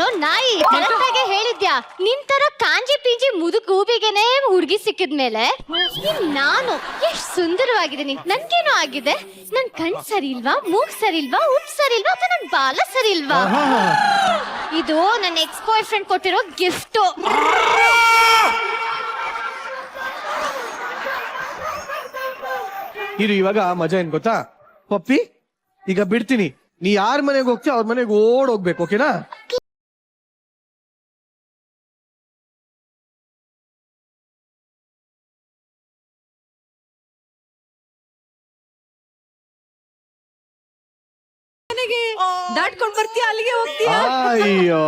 ಕಣೋ ನಾಯಿ. ಕರೆಕ್ಟಾಗೆ ಹೇಳಿದ್ಯಾ. ನಿನ್ ತರ ಕಾಂಜಿ ಪಿಂಜಿ ಮುದುಕ್ ಗೂಬಿಗೆನೆ ಹುಡುಗಿ ಸಿಕ್ಕಿದ್ಮೇಲೆ ನಾನು ಎಷ್ಟ್ ಸುಂದರವಾಗಿದ್ದೀನಿ. ನನ್ಗೇನೋ ಆಗಿದೆ. ನನ್ ಕಣ್ ಸರಿ ಇಲ್ವಾ, ಮೂಗ್ ಸರಿ ಇಲ್ವಾ, ಉಪ್ ಸರಿ ಇಲ್ವಾ, ಅಥವಾ ನನ್ ಬಾಲ ಸರಿ ಇಲ್ವಾ? ಇದು ನನ್ನ ಎಕ್ಸ್ ಬಾಯ್ ಫ್ರೆಂಡ್ ಕೊಟ್ಟಿರೋ ಗಿಫ್ಟ್. ಇದು ಇವಾಗ ಮಜಾ ಏನ್ ಗೊತ್ತಾ ಪಪ್ಪಿ, ಈಗ ಬಿಡ್ತೀನಿ, ನೀ ಯಾರ ಮನೆಗೆ ಹೋಗ್ತೀಯ ಅವ್ರ ಮನೆಗೆ ಓಡ್ ಹೋಗ್ಬೇಕು, ಓಕೆನಾ? ದಾಟ್ಕೊಂಡ್ ಬರ್ತೀಯ, ಅಲ್ಲಿಗೆ ಹೋಗ್ತೀಯ. ಅಯ್ಯೋ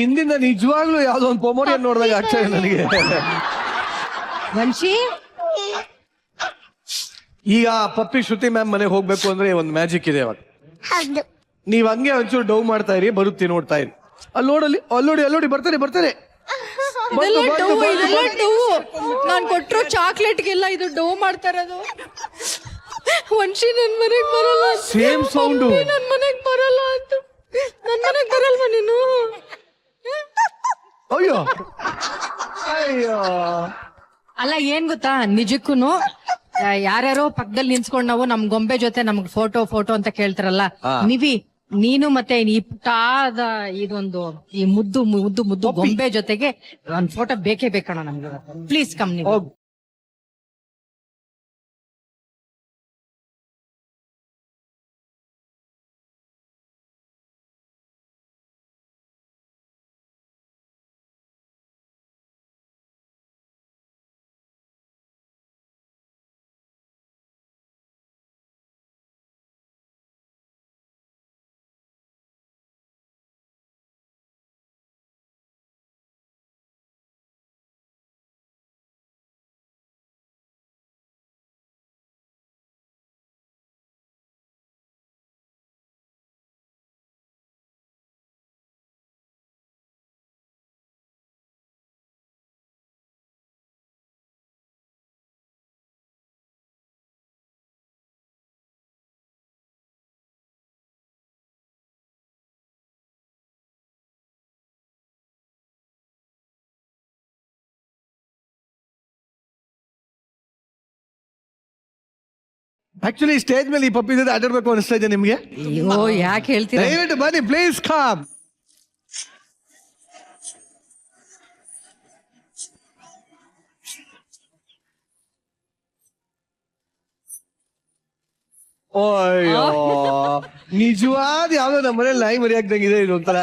ಹಿಂದಿಂದ ನಿಜವಾಗ್ಲೂ ಯಾವ್ದೋ ಒಂದು ಪೊಮೋರಿಯನ್ ನೋಡಿದಾಗ ಆಗ್ತದೆ ನನಗೆ. ವಂಶಿ, ಈಗ ಪಪ್ಪಿ ಶ್ರುತಿ ಮ್ಯಾಮ್ ಮನೆಗೆ ಹೋಗ್ಬೇಕು ಅಂದ್ರೆ ಒಂದು ಮ್ಯಾಜಿಕ್ ಇದೆ. ಅವಾಗ ನೀವ್ ಹಂಗೆ ಒಂಚೂರು ಡೌ ಮಾಡ್ತಾ ಇರಿ, ಬರುತ್ತಿ ನೋಡ್ತಾ ಇರಿ. ಅಲ್ಲೋಡಿ ಬರ್ತಾರೆ. ನಾನ್ ಕೊಟ್ಟಿರೋ ಚಾಕ್ಲೇಟ್ಗೆಲ್ಲ ಇದು ಡೋ ಮಾಡ್ತಾರದು. ವಂಶಿ ನನ್ ಮನೆಗ್ ಬರಲ್ಲ. Same sound. ನನ್ ಮನೆಗ್ ಬರಲ್ಲ ಅಂತ. ನನ್ ಮನೆಗ್ ಬರಲ್ವಾ ನೀನು? ಅಯ್ಯೋ ಅಲ್ಲ, ಏನ್ ಗೊತ್ತಾ, ನಿಜಕ್ಕೂನು ಯಾರ್ಯಾರೋ ಪಕ್ಕದಲ್ಲಿ ನಿಂತ್ಕೊಂಡ್ ನಾವು ನಮ್ ಗೊಂಬೆ ಜೊತೆ ನಮ್ಗ್ ಫೋಟೋ ಅಂತ ಕೇಳ್ತಾರಲ್ಲ, ನೀನು ಮತ್ತೆ ಈ ಪುಟ್ಟಾದ ಇದೊಂದು ಈ ಮುದ್ದು ಗೊಂಬೆ ಜೊತೆಗೆ ಒಂದ್ ಫೋಟೋ ಬೇಕೇ ಬೇಕಣ್ಣ ನಮ್ಗೆ. ಪ್ಲೀಸ್ ಕಮ್ ನೀವು. ಆಕ್ಚುಲಿ ಸ್ಟೇಜ್ ಮೇಲೆ ಈ ಪಪ್ಪಿ ಜೊತೆ ಆಟಾಡ್ಬೇಕು ಅನಿಸ್ತಾ ಇದೆ ನಿಮ್ಗೆ? ಅಯ್ಯೋ, ಯಾಕೆ ಹೇಳ್ತೀರಾ? ದಯವಿಟ್ಟು ಬನ್ನಿ, ಪ್ಲೀಸ್ ಕಮ್. ಅಯ್ಯೋ ನಿಜವಾದ ಯಾವ್ದೋ ನಮ್ಮ ಮನೇಲಿ ನಾಯಿ ಮರಿಯಾಗ್ದಂಗಿದೆ ಇದು ಒಂಥರ.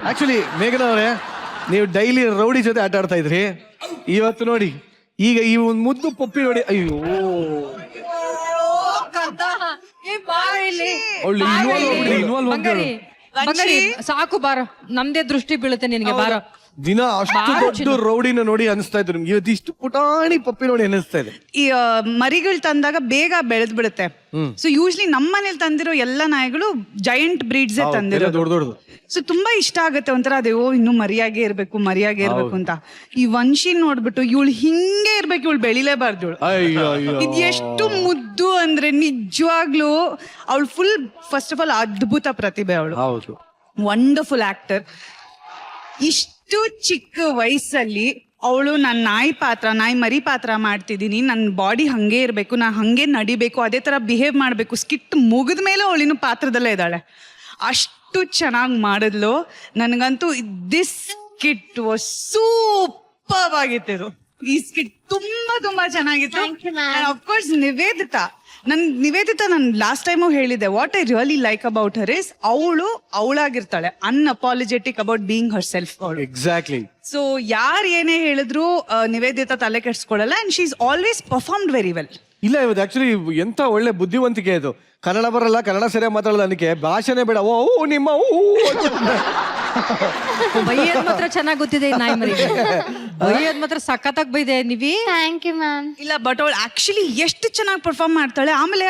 ಆಕ್ಚುಲಿ ಮೇಘನಾ ಅವರೇ, ನೀವು ಡೈಲಿ ರೌಡಿ ಜೊತೆ ಆಟ ಆಡ್ತಾ ಇದ್ರಿ, ಇವತ್ತು ನೋಡಿ ಈಗ ಈ ಒಂದು ಮುದ್ದು ಪಪ್ಪಿ ನೋಡಿ. ಅಯ್ಯೋ ಸಾಕು, ಬಾರೋ, ನಮ್ದೇ ದೃಷ್ಟಿ ಬೀಳುತ್ತೆ ನಿನಗೆ, ಬಾರೋ. ದಿನ ಅಷ್ಟು ದೊಡ್ಡ ರೌಡಿನ ನೋಡಿ ಅನಿಸ್ತಾ ಇದ್ರು ನಿಮ್ಗೆ, ಇವತ್ತು ಇಷ್ಟು ಪುಟಾಣಿ ಪಪ್ಪಿ ನೋಡಿ ಅನಿಸ್ತಾ ಇದೆ. ಈ ಮರಿಗಳು ತಂದಾಗ ಬೇಗ ಬೆಳೆದ್ ಬಿಡುತ್ತೆ. ಸೊ ಯೂಶ್ಲಿ ನಮ್ಮ ಮನೇಲಿ ತಂದಿರೋ ಎಲ್ಲ ನಾಯಿಗಳು ಜೈಂಟ್ ಬ್ರೀಡ್ಸ್ ತಂದಿರೋ ದೊಡ್ಡದು. ಸೊ ತುಂಬಾ ಇಷ್ಟ ಆಗುತ್ತೆ ಒಂಥರ, ಅದೇ ಇನ್ನೂ ಮರಿಯಾಗೆ ಇರ್ಬೇಕು ಅಂತ. ಈ ವಂಶಿ ನೋಡ್ಬಿಟ್ಟು ಇವಳು ಹಿಂಗೆ ಇರ್ಬೇಕು, ಇವಳು ಬೆಳಿಲೇಬಾರ್ದು. ಇದು ಎಷ್ಟು ಮುದ್ದು ಅಂದ್ರೆ ನಿಜವಾಗ್ಲೂ ಅವಳು ಫುಲ್, ಫಸ್ಟ್ ಆಫ್ ಆಲ್ ಅದ್ಭುತ ಪ್ರತಿಭೆ ಅವಳು. Wonderful actor. ಇಷ್ಟು ಚಿಕ್ಕ ವಯಸ್ಸಲ್ಲಿ ಅವಳು ನನ್ನ ನಾಯಿ ಮರಿ ಪಾತ್ರ ಮಾಡ್ತಿದ್ದೀನಿ, ನನ್ನ ಬಾಡಿ ಹಂಗೆ ಇರಬೇಕು, ನಾನು ಹಂಗೆ ನಡಿಬೇಕು, ಅದೇ ಥರ ಬಿಹೇವ್ ಮಾಡಬೇಕು. ಸ್ಕಿಟ್ ಮುಗಿದ ಮೇಲೆ ಅವಳಿನ್ನು ಪಾತ್ರದಲ್ಲೇ ಇದ್ದಾಳೆ. ಅಷ್ಟು ಚೆನ್ನಾಗಿ ಮಾಡಿದ್ಲು. ನನಗಂತೂ ದಿಸ್ ಸ್ಕಿಟ್ ವಾಸ್ ಸೂಪರ್ ಆಗಿತ್ತು. ಈ ಸ್ಕಿಟ್ ತುಂಬಾ ಚೆನ್ನಾಗಿತ್ತು. ಅಫ್ಕೋರ್ಸ್ ನಿವೇದಿತಾ ನಾನು ಲಾಸ್ಟ್ ಟೈಮು ಹೇಳಿದ್ದೆ, what I really like about her is ಅವಳಾಗಿರ್ತಾಳೆ, unapologetic about being herself. Exactly. So ಯಾರು ಏನೇ ಹೇಳಿದ್ರು ನಿವೇದಿತಾ ತಲೆ ಕೆಡ್ಸ್ಕೊಳಲ್ಲ, and she is always performed very well. ಇಲ್ಲ, ಇವತ್ತು ಆಕ್ಚುಲಿ ಎಂತ ಒಳ್ಳೆ ಬುದ್ಧಿವಂತಿಕೆ ಇದು. ಕನ್ನಡ ಬರಲ್ಲ, ಕನ್ನಡ ಸರಿಯಾಗಿ ಮಾತಾಡಲ್ಲ, ನನಗೆ ಭಾಷೆನೇ ಬೇಡ. ಓ ನಿಮ್ಮ ಬೈಯದ್ ಮಾತ್ರ ಚೆನ್ನಾಗಿ ಗೊತ್ತಿದೆ ನಾಯಿ ಮರಿಗೆ. ಬೈಯದ್ ಮಾತ್ರ ಸಖತ್ತಾಗಿ ಬೈದೆ ನೀವಿ. Thank you ma'am. ಇಲ್ಲ, ಬಟ್ ಅವಳು ಆಕ್ಚುಲಿ ಎಷ್ಟು ಚೆನ್ನಾಗಿ ಪರ್ಫಾರ್ಮ್ ಮಾಡ್ತಾಳೆ. ಆಮೇಲೆ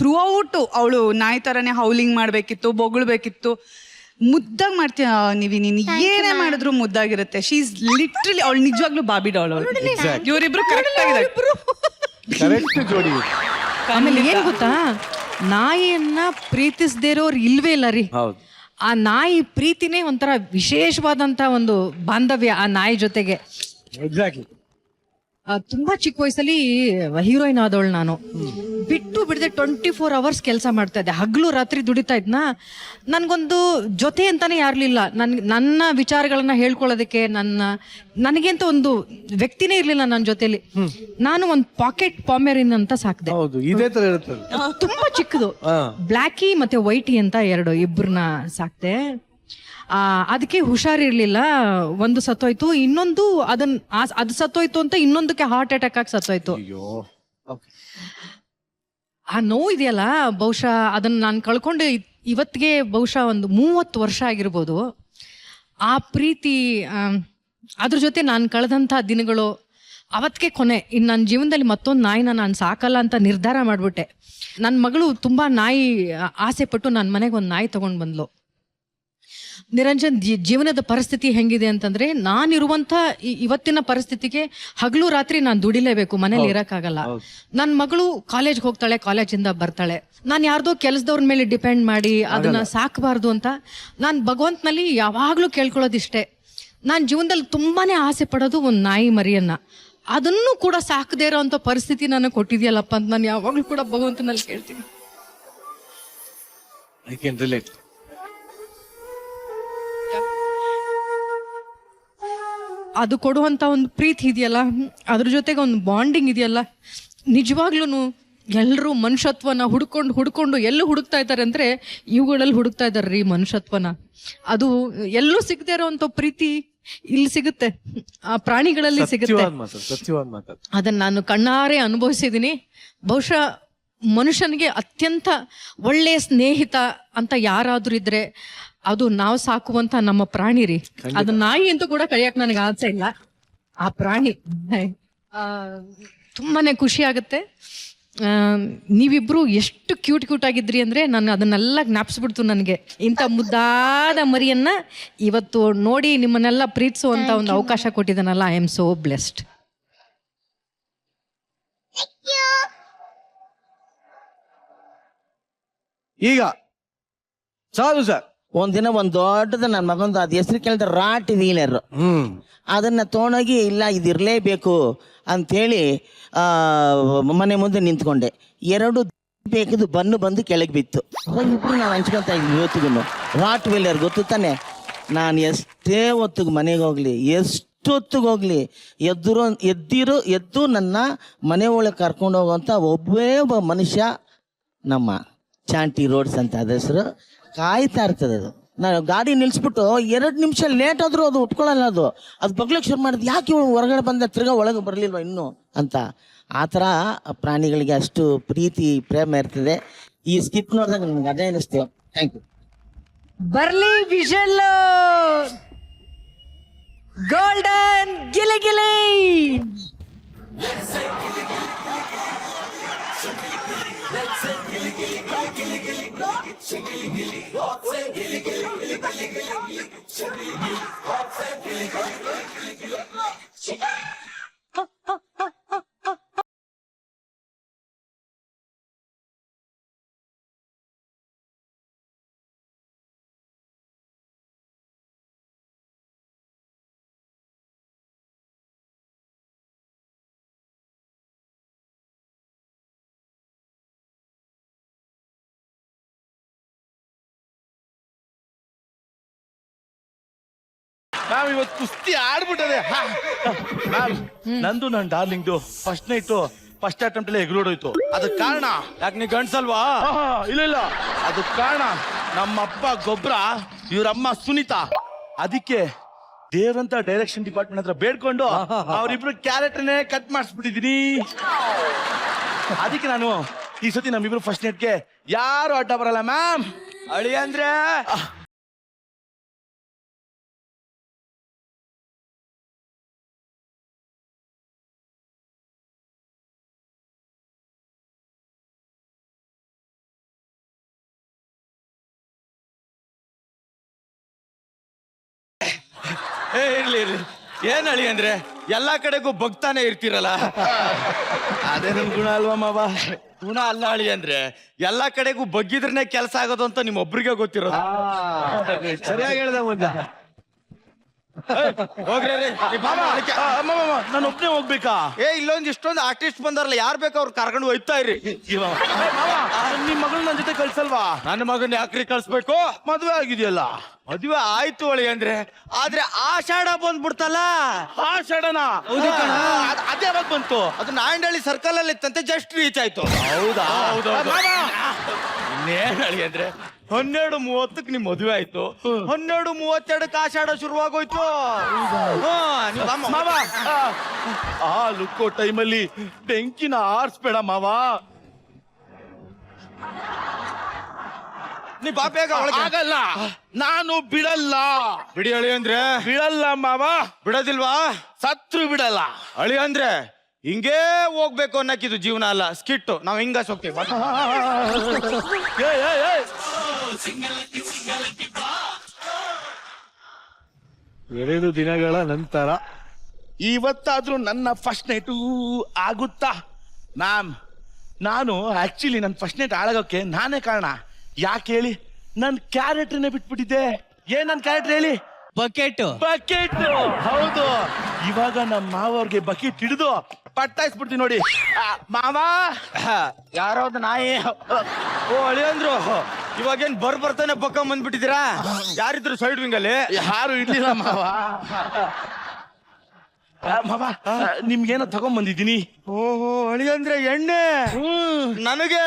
ಥ್ರೂ ಔಟ್ ಅವಳು ನಾಯಿ ತರನೇ ಹೌಲಿಂಗ್ ಮಾಡ್ಬೇಕಿತ್ತು, ಬೊಗಳ್ಬೇಕಿತ್ತು. ಮುದ್ದಾಗಿ ಮಾಡ್ತೀಯ ನೀನು ಏನೇ ಮಾಡಿದ್ರು ಮುದ್ದಾಗಿರುತ್ತೆ. ಶಿ ಇಸ್ ಲಿಟ್ರಲಿ, ಅವಳು ನಿಜವಾಗ್ಲೂ ಬಾಬಿ ಡಾಲ್. ಅವಳು ಇವರಿಬ್ರು ಕರೆಕ್ಟ್ ಆಗಿದೆ. ಕರೆಕ್ಟ್ ಜೋಡಿ. ಆಮೇಲೆ ಏನ್ ಗೊತ್ತಾ, ನಾಯಿಯನ್ನ ಪ್ರೀತಿಸದೇ ಇರೋರು ಇಲ್ವೇ ಇಲ್ಲ ರೀ. ಹೌದು. ಆ ನಾಯಿ ಪ್ರೀತಿನೇ ಒಂಥರ ವಿಶೇಷವಾದಂತ ಒಂದು ಬಾಂಧವ್ಯ ಆ ನಾಯಿ ಜೊತೆಗೆ. ಎಕ್ಸಾಕ್ಟ್ಲಿ. ತುಂಬಾ ಚಿಕ್ಕ ವಯಸ್ಸಲ್ಲಿ ಹೀರೋಯಿನ್ ಆದವಳು ನಾನು. ಬಿಟ್ಟು ಬಿಡದೆ 24 hours ಕೆಲಸ ಮಾಡ್ತಾ ಇದ್ದೆ, ಹಗ್ಲು ರಾತ್ರಿ ದುಡಿತಾ ಇದ್ನ. ನನ್ಗೊಂದು ಜೊತೆ ಅಂತಾನೆ ಯಾರ್ಲಿಲ್ಲ, ನನ್ನ ವಿಚಾರಗಳನ್ನ ಹೇಳ್ಕೊಳ್ಳೋದಕ್ಕೆ. ನನಗೆ ಅಂತ ಒಂದು ವ್ಯಕ್ತಿನೇ ಇರ್ಲಿಲ್ಲ ನನ್ನ ಜೊತೆಲಿ. ನಾನು ಒಂದು ಪಾಕೆಟ್ ಪಾಮೆರಿನ್ ಅಂತ ಸಾಕ್ದೆ. ಹೌದು, ಇದೇ ತರ ಇರುತ್ತೆ. ತುಂಬಾ ಚಿಕ್ಕದು, ಬ್ಲ್ಯಾಕಿ ಮತ್ತೆ ವೈಟಿ ಅಂತ ಇಬ್ಬರನ್ನ ಸಾಕ್ದೆ. ಅದಕ್ಕೆ ಹುಷಾರಿರ್ಲಿಲ್ಲ. ಒಂದು ಸತ್ತೋಯ್ತು, ಇನ್ನೊಂದು ಅದು ಸತ್ತೋಯ್ತು ಅಂತ ಇನ್ನೊಂದಕ್ಕೆ ಹಾರ್ಟ್ ಅಟ್ಯಾಕ್ ಆಗಿ ಸತ್ತೋಯ್ತು. ಆ ನೋವು ಇದೆಯಲ್ಲ, ಬಹುಶಃ ಅದನ್ನ ನಾನು ಕಳ್ಕೊಂಡು ಇವತ್ತಿಗೆ ಬಹುಶಃ ಒಂದು 30 ವರ್ಷ ಆಗಿರ್ಬೋದು. ಆ ಪ್ರೀತಿ, ಅದ್ರ ಜೊತೆ ನಾನು ಕಳೆದಂಥ ದಿನಗಳು ಅವತ್ತಿಗೆ ಕೊನೆ. ಇನ್ನು ನನ್ನ ಜೀವನದಲ್ಲಿ ಮತ್ತೊಂದು ನಾಯಿನ ನಾನು ಸಾಕಲ್ಲ ಅಂತ ನಿರ್ಧಾರ ಮಾಡಿಬಿಟ್ಟೆ. ನನ್ನ ಮಗಳು ತುಂಬಾ ನಾಯಿ ಆಸೆ ಪಟ್ಟು ನನ್ನ ಮನೆಗೆ ಒಂದು ನಾಯಿ ತಗೊಂಡು ಬಂದ್ಲು. ನಿರಂಜನ್, ಜೀವನದ ಪರಿಸ್ಥಿತಿ ಹೆಂಗಿದೆ ಅಂತಂದ್ರೆ, ನಾನಿರುವಂತ ಇವತ್ತಿನ ಪರಿಸ್ಥಿತಿಗೆ ಹಗಲು ರಾತ್ರಿ ನಾನು ದುಡಿಲೇಬೇಕು, ಮನೇಲಿ ಇರಕ್ಕಾಗಲ್ಲ. ನನ್ನ ಮಗಳು ಕಾಲೇಜ್ಗೆ ಹೋಗ್ತಾಳೆ, ಕಾಲೇಜಿಂದ ಬರ್ತಾಳೆ. ನಾನು ಯಾರ್ದೋ ಕೆಲಸದವ್ರ ಮೇಲೆ ಡಿಪೆಂಡ್ ಮಾಡಿ ಅದನ್ನ ಸಾಕಬಾರ್ದು ಅಂತ ನಾನು ಭಗವಂತನಲ್ಲಿ ಯಾವಾಗ್ಲೂ ಕೇಳ್ಕೊಳ್ಳೋದಿಷ್ಟೇ. ನಾನು ಜೀವನದಲ್ಲಿ ತುಂಬಾನೇ ಆಸೆ ಪಡೋದು ಒಂದು ನಾಯಿ ಮರಿಯನ್ನ. ಅದನ್ನು ಕೂಡ ಸಾಕದೇ ಇರೋ ಅಂತ ಪರಿಸ್ಥಿತಿ ನನಗೆ ಕೊಟ್ಟಿದ್ಯಲ್ಲಪ್ಪ ಅಂತ ನಾನು ಯಾವಾಗ್ಲೂ ಕೂಡ ಭಗವಂತನಲ್ಲಿ ಕೇಳ್ತೀನಿ. I can relate. ಅದು ಕೊಡುವಂತ ಒಂದು ಪ್ರೀತಿ ಇದೆಯಲ್ಲ, ಅದ್ರ ಜೊತೆಗೆ ಒಂದು ಬಾಂಡಿಂಗ್ ಇದೆಯಲ್ಲ, ನಿಜವಾಗ್ಲೂ ಎಲ್ಲರೂ ಮನುಷ್ಯತ್ವನ ಹುಡ್ಕೊಂಡು ಎಲ್ಲೂ ಹುಡುಕ್ತಾ ಇದ್ದಾರೆ ಅಂದ್ರೆ ಇವುಗಳಲ್ಲಿ ಹುಡುಕ್ತಾ ಇದ್ದಾರೆ ರೀ ಮನುಷ್ಯತ್ವನ. ಅದು ಎಲ್ಲೂ ಸಿಗದೆ ಇರೋಂಥ ಪ್ರೀತಿ ಇಲ್ಲಿ ಸಿಗುತ್ತೆ, ಆ ಪ್ರಾಣಿಗಳಲ್ಲಿ ಸಿಗುತ್ತೆ. ಅದನ್ನ ನಾನು ಕಣ್ಣಾರೆ ಅನುಭವಿಸಿದೀನಿ. ಬಹುಶಃ ಮನುಷ್ಯನಿಗೆ ಅತ್ಯಂತ ಒಳ್ಳೆಯ ಸ್ನೇಹಿತ ಅಂತ ಯಾರಾದ್ರೂ ಇದ್ರೆ ಅದು ನಾವು ಸಾಕುವಂತ ನಮ್ಮ ಪ್ರಾಣಿ ರೀ. ಅದು ನಾಯಿ ಅಂತೂ ಕೂಡ ಕಳಿಯಕ್ ನನಗೆ ಆಸೆ ಇಲ್ಲ. ಆ ಪ್ರಾಣಿ ತುಂಬಾನೇ ಖುಷಿ ಆಗುತ್ತೆ. ನೀವಿಬ್ರು ಎಷ್ಟು ಕ್ಯೂಟ್ ಆಗಿದ್ರಿ ಅಂದ್ರೆ ನಾನು ಅದನ್ನೆಲ್ಲ ಜ್ಞಾಪಿಸ್ಬಿಡ್ತು ನನಗೆ. ಇಂಥ ಮುದ್ದಾದ ಮರಿಯನ್ನ ಇವತ್ತು ನೋಡಿ ನಿಮ್ಮನ್ನೆಲ್ಲ ಪ್ರೀತಿಸುವಂತ ಒಂದು ಅವಕಾಶ ಕೊಟ್ಟಿದ್ದಾನಲ್ಲ, ಐ ಆಮ್ ಸೋ ಬ್ಲೆಸ್ಡ್. ಈಗ ಸಾಧು ಸರ್, ಒಂದಿನ ಒಂದ್ ದೊಡ್ಡದ ನನ್ನ ಮಗಂದು ಅದ್ ಹೆಸರು ಕೇಳಿದ್ರೆ ರಾಟ್ ವೀಲರ್, ಅದನ್ನ ತೊಗೊಂಡೋಗಿ ಇಲ್ಲ ಇದಿರ್ಲೇಬೇಕು ಅಂತೇಳಿ ಮನೆ ಮುಂದೆ ನಿಂತ್ಕೊಂಡೆ. 2 ಬೇಕಿದ್ದು ಬನ್ನು ಬಂದು ಕೆಳಗೆ ಬಿತ್ತು. ಇಬ್ರು ನಾವು ಹಂಚ್ಕೊತಾ ಇದ್ವಿ. ಇವತ್ತಿಗೂ ರಾಟ್ ವೀಲರ್ ಗೊತ್ತು ತಾನೆ. ನಾನು ಎಷ್ಟೇ ಹೊತ್ತಿಗೆ ಮನೆಗೆ ಹೋಗ್ಲಿ, ಎಷ್ಟೊತ್ತಿಗೆ ಹೋಗ್ಲಿ, ಎದ್ದು ನನ್ನ ಮನೆ ಒಳಗೆ ಕರ್ಕೊಂಡು ಹೋಗುವಂತ ಒಬ್ಬ ಮನುಷ್ಯ ನಮ್ಮ ಚಾಂಟಿ ರೋಡ್ಸ್ ಅಂತ ಅದ ಹೆಸರು. ಕಾಯ್ತಾ ಇರ್ತದೆ ಅದು. ನಾನು ಗಾಡಿ ನಿಲ್ಸ್ಬಿಟ್ಟು 2 ನಿಮಿಷ ಲೇಟ್ ಆದ್ರೂ ಅದು ಉಟ್ಕೊಳ್ಳಲ್ಲ. ಅದು ಬಗ್ಲಕ್ಕೆ ಶುರು ಮಾಡಿದ್, ಯಾಕೆ ಇವಳು ಹೊರಗಡೆ ಬಂದ ತಿರ್ಗಾ ಒಳಗೆ ಬರಲಿಲ್ವ ಇನ್ನೂ ಅಂತ. ಆ ಥರ ಪ್ರಾಣಿಗಳಿಗೆ ಅಷ್ಟು ಪ್ರೀತಿ ಪ್ರೇಮ ಇರ್ತದೆ. ಈ ಸ್ಕಿಪ್ ನೋಡಿದಾಗ ನಮ್ಗೆ ಅದೇ ಅನಿಸ್ತು. Thank you. ಬರ್ಲಿ ವಿಷಲ್ ಗೋಲ್ಡನ್ ಗಿಲಿ. ಮ್ಯಾಮ್ ಇವತ್ತು ಕುಸ್ತಿ ಆಡ್ಬಿಟ್ಟದೆ ಮ್ಯಾಮ್. ನಂದು ನನ್ನ ಡಾರ್ಲಿಂಗ್ದು ಫಸ್ಟ್ ನೈಟು ಫಸ್ಟ್ ಅಟೆಂಪ್ಟ್ ಅಲ್ಲಿ ಎಗ್ರೋಡೋಯ್ತು. ಅದಕ್ಕೆ ಕಾರಣ ಯಾಕೆ ನೀ ಗಂಡ್ಸಲ್ವಾ? ಇಲ್ಲ ಅದಕ್ಕೆ ಕಾರಣ ನಮ್ಮಪ್ಪ ಗೊಬ್ಬರ, ಇವ್ರಮ್ಮ ಸುನೀತಾ. ಅದಕ್ಕೆ ದೇವ್ರಂತ ಡೈರೆಕ್ಷನ್ ಡಿಪಾರ್ಟ್ಮೆಂಟ್ ಹತ್ರ ಬೇಡ್ಕೊಂಡು ಅವ್ರಿಬ್ರು ಕ್ಯಾರೆಕ್ಟರ್ನೇ ಕಟ್ ಮಾಡಿಸ್ಬಿಟ್ಟಿದೀನಿ. ಅದಕ್ಕೆ ನಾನು ಈ ಸತಿ ನಮ್ಮಿಬ್ರು ಫಸ್ಟ್ ನೈಟ್ಗೆ ಯಾರು ಅಡ್ಡ ಬರಲ್ಲ ಮ್ಯಾಮ್. ಅಳಿ ಅಂದ್ರೆ ಇರ್ಲಿ ಏನ್ ಅಳಿ ಅಂದ್ರೆ ಎಲ್ಲಾ ಕಡೆಗೂ ಬಗ್ತಾನೆ ಇರ್ತೀರಲ್ಲ. ಅದೇ ನನ್ ಗುಣ ಅಲ್ವಾ ಮಾವ? ಗುಣ ಅಲ್ಲ ಅಳಿ ಅಂದ್ರೆ ಎಲ್ಲಾ ಕಡೆಗೂ ಬಗ್ಗಿದ್ರನೆ ಕೆಲಸ ಆಗೋದು ಅಂತ ನಿಮ್ಮೊಬ್ರಿಗೆ ಗೊತ್ತಿರೋದು. ಸರಿಯಾಗಿ ಹೇಳ್ದ ಮುಂದ. ಹೋಗ್ರಿ ರೀ, ಈ ಬಾಮ ಅದಕ್ಕೆ. ನಾನು ಒಬ್ಬನೇ ಹೋಗ್ಬೇಕಾ? ಇಲ್ಲೊಂದು ಇಷ್ಟೊಂದು ಆರ್ಟಿಸ್ಟ್ ಬಂದಾರಲ್ಲ, ಯಾರು ಬೇಕು ಅವ್ರು ಕರ್ಕೊಂಡು ಹೋಯ್ತಾ ಇರಿ. ನಿಮ್ ಮಗಳು ನನ್ನ ಜೊತೆ ಕಳ್ಸಲ್ವಾ? ನನ್ನ ಮಗನ ಯಾಕ್ರಿ ಕಳ್ಸ್ಬೇಕು? ಮದ್ವೆ ಆಗಿದೆಯಲ್ಲ. ಮದುವೆ ಆಯ್ತು ಅಳಿ ಅಂದ್ರೆ, ಆದ್ರೆ ಆಷಾಢ ಬಂದ್ಬಿಡ್ತಲ್ಲ. ಆಷಾಢನ? ಅದೇ ಯಾವಾಗ ಬಂತು? ಅದು ನಾಯಂಡಹಳ್ಳಿ ಸರ್ಕಲ್ ಅಲ್ಲಿ ಇತ್ತಂತೆ, ಜಸ್ಟ್ ರೀಚ್ ಆಯ್ತು. ಹೌದಾ? ಇನ್ನೇನ್ ಅಳಿ ಅಂದ್ರೆ 12:30 ನಿಮ್ ಮದುವೆ ಆಯ್ತು, 12:32 ಆಷಾಢ ಶುರುವಾಗೋಯ್ತು. ಮಾವ, ಆ ಲುಕ್ಕೋ ಟೈಮಲ್ಲಿ ಬೆಂಕಿನ ಆರ್ಸ್ಬೇಡ ಮಾವ. ನೀ ಬಾ ಬೇಗ ಒಳಗೆ. ಆಗಲ್ಲ, ನಾನು ಬಿಡಲ್ಲ. ಬಿಡಿ ಅಳಿ ಅಂದ್ರೆ. ಬಿಡಲ್ಲ ಮಾವ. ಬಿಡೋದಿಲ್ವಾ? ಸತ್ರು ಬಿಡಲ್ಲ. ಅಳಿ ಅಂದ್ರೆ ಹಿಂಗೇ ಹೋಗ್ಬೇಕು ಅನ್ನಕ್ಕಿದು ಜೀವನ ಅಲ್ಲ, ಸ್ಕಿಟ್ಟು. ನಾವ್ ಹಿಂಗ ಹೋಗ್ತೀವಿ. ಎರಡು ದಿನಗಳ ನಂತರ ಇವತ್ತಾದ್ರೂ ನನ್ನ ಫಸ್ಟ್ ನೈಟು ಆಗುತ್ತಾ? ನಾನು ಆಕ್ಚುಲಿ ನನ್ನ ಫಸ್ಟ್ ನೈಟ್ ಹಾಳಾಗೋಕೆ ನಾನೇ ಕಾರಣ. ಯಾಕೆ ಹೇಳಿ? ನನ್ನ ಕ್ಯಾರೆಕ್ಟರ್ನೇ ಬಿಟ್ಬಿಟ್ಟಿದ್ದೆ. ಏನ್ ನನ್ನ ಕ್ಯಾರೆಕ್ಟರ್ ಹೇಳಿ? ಬಕೆಟ್. ಹೌದು. ಇವಾಗ ನಮ್ಮ ಮಾವವ್ರಿಗೆ ಬಕೆಟ್ ಹಿಡಿದು ಪಟ್ಟಾಯಿಸ್ಬಿಡ್ತೀನಿ ನೋಡಿ. ಮಾವ, ಯಾರೋ ನಾಯಿ. ಓ ಅಳಿ ಅಂದ್ರು, ಇವಾಗೇನ್ ಬರ್ತಾನೆ ಬಕ್ಕ ಬಂದ್ಬಿಟ್ಟಿದ್ದೀರಾ? ಯಾರಿದ್ರು ಸೈಡ್ ವಿಂಗ್ ಅಲ್ಲಿ? ಯಾರು ಇರ್ಲಿಲ್ಲ ಮಾವ. ಮಾವ, ನಿಮ್ಗೇನೋ ತಗೊಂಡ್ ಬಂದಿದ್ದೀನಿ. ಓಹೋ, ಅಳಿ ಅಂದ್ರೆ ಎಣ್ಣೆ. ನನಗೆ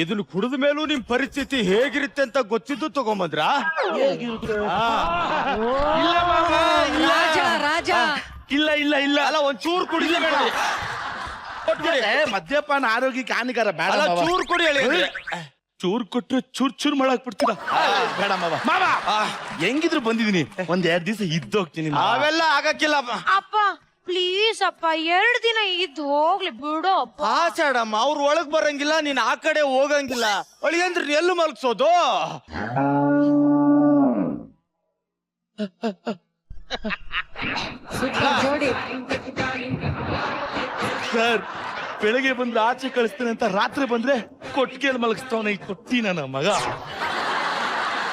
ಇದನ್ನು ಕುಡಿದ ಮೇಲೂ ನಿಮ್ ಪರಿಸ್ಥಿತಿ ಹೇಗಿರುತ್ತೆ ಅಂತ ಗೊತ್ತಿದ್ದು ತಗೊಂಬಂದ್ರ? ಇಲ್ಲ ಮಾವ, ಇಲ್ಲ. ರಾಜ ಇಲ್ಲ ಅಲ್ಲ, ಒಂಚೂರು ಕುಡಿದ ಬೇಡ. ಮದ್ಯಪಾನ ಆರೋಗ್ಯಕ್ಕೆ ಹಾನಿಕರ. ಬೇಡ ಅಲ್ಲ, ಮಾವ. ಚೂರು ಕುಡಿ ಅಳಿ ಅಂದ್ರೆ. ಚೂರ್ ಕೊಟ್ರೆ ಚೂರ್ ಮಾಡಕ್ ಬಿಡ್ತೀರ. ಬೇಡ ಮಾವ. ಮಾವ, ಹೆಂಗಿದ್ರು ಬಂದಿದ್ದೀನಿ, ಒಂದ್ 2 ದಿವಸ ಇದ್ದೋಗ್ತೀನಿ. ಅವೆಲ್ಲ ಆಗಕ್ಕಿಲ್ಲ. ಅಪ್ಪ ಪ್ಲೀಸ್ ಅಪ್ಪ 2 ದಿನ ಇದ್ದು ಹೋಗ್ಲಿ ಬಿಡು ಅಪ್ಪ. ಆಚಾಡಮ್ಮ, ಅವ್ರು ಒಳಗ್ ಬರಂಗಿಲ್ಲ, ನೀನ್ ಆ ಕಡೆ ಹೋಗಂಗಿಲ್ಲ. ಅಳಿ ಅಂದ್ರೆ ಎಲ್ಲಿ ಮಲ್ಗ್ಸೋದು? ಜೋಡಿ. ಸರ್, ಬೆಳಗ್ಗೆ ಬಂದ್ರೆ ಆಚೆ ಕಳಿಸ್ತೇನೆ ಅಂತ ರಾತ್ರಿ ಬಂದ್ರೆ ಕೊಟ್ಟಿಗೆಯಲ್ಲಿ ಮಲಗಿಸ್ತವನ ಈ ಕೊಟ್ಟಿ ನನ್ನ ಮಗ.